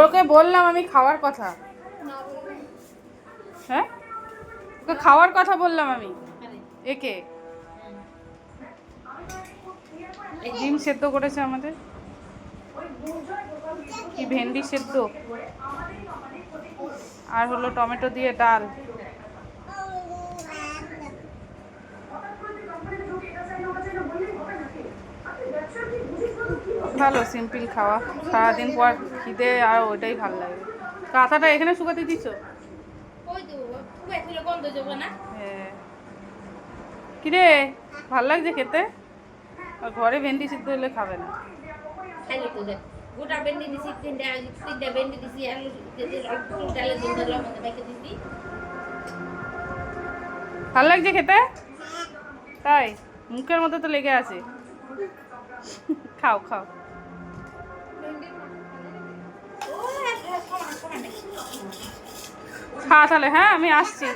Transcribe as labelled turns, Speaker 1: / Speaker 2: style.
Speaker 1: ওকে বললাম আমি খাওয়ার কথা। হ্যাঁ, ওকে খাওয়ার কথা বললাম আমি। একে ডিম সেদ্ধ করেছে আমাদের, কি ভেন্ডি সেদ্ধ, আর হলো টমেটো দিয়ে ডাল। ভালো সিম্পল খাওয়া, সারাদিন পর খিদে আর ওইটাই ভালো লাগে। কাঁথাটা এখানে শুকাতে দিছো? হ্যাঁ, কিরে ভাল লাগছে খেতে? আর ঘরে ভেন্ডি সিদ্ধ হলে খাবে না।
Speaker 2: গোটা ভেন্ডি দিছি, তিনটা ভেন্ডি দিছি, আলু অল্প ডালের জন্য লবণ মেখে দিছি।
Speaker 1: ভাল লাগছে খেতে? তাই মুখের মধ্যে তো লেগে আছে। খাও খাও। খা তাহলে, হ্যাঁ আমি আসছি।